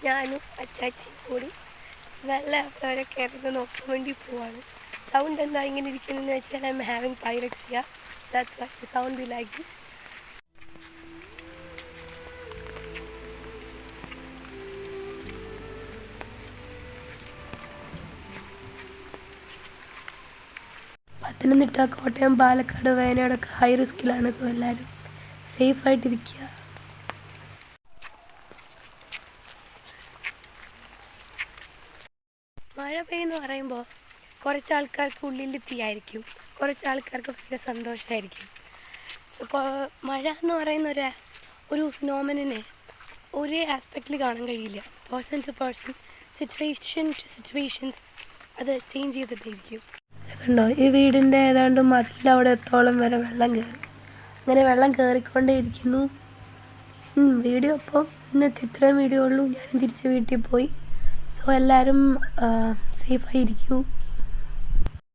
ഞാനും അച്ചാച്ചിയും കൂടി വെള്ളം അവരെ കയറുന്നത് നോക്കാൻ വേണ്ടി പോവാണ്. സൗണ്ട് എന്താ ഇങ്ങനെ ഇരിക്കുന്നതെന്ന് വെച്ചാൽ I am having pyrexia. That's why the sound be like this. Pathanamthitta, Kottayam, Palakkad, വയനാടൊക്കെ ഹൈ റിസ്കിലാണ്. സോ എല്ലാവരും സേഫായിട്ടിരിക്കുക. മഴ പെയ്യെന്ന് പറയുമ്പോൾ കുറച്ച് ആൾക്കാർക്ക് ഉള്ളിൽ തീയായിരിക്കും, കുറച്ച് ആൾക്കാർക്ക് ഭയങ്കര സന്തോഷമായിരിക്കും. സോ മഴ എന്ന് പറയുന്ന ഒരു ഫിനോമിനെ ഒരേ ആസ്പെക്റ്റിൽ കാണാൻ കഴിയില്ല. Person to person, situation to situations അത് ചേഞ്ച് ചെയ്തിട്ടിരിക്കും. കണ്ടോ, ഈ വീടിൻ്റെ ഏതാണ്ട് മതിലവിടെ എത്തോളം വരെ വെള്ളം കയറി. അങ്ങനെ വെള്ളം കയറിക്കൊണ്ടേയിരിക്കുന്നു. വീഡിയോ അപ്പോൾ ഇന്നത്തെ ഇത്രയും വീഡിയോ ഉള്ളൂ. ഞാൻ തിരിച്ച് വീട്ടിൽ പോയി. സോ എല്ലാവരും സേഫായിരിക്കൂ.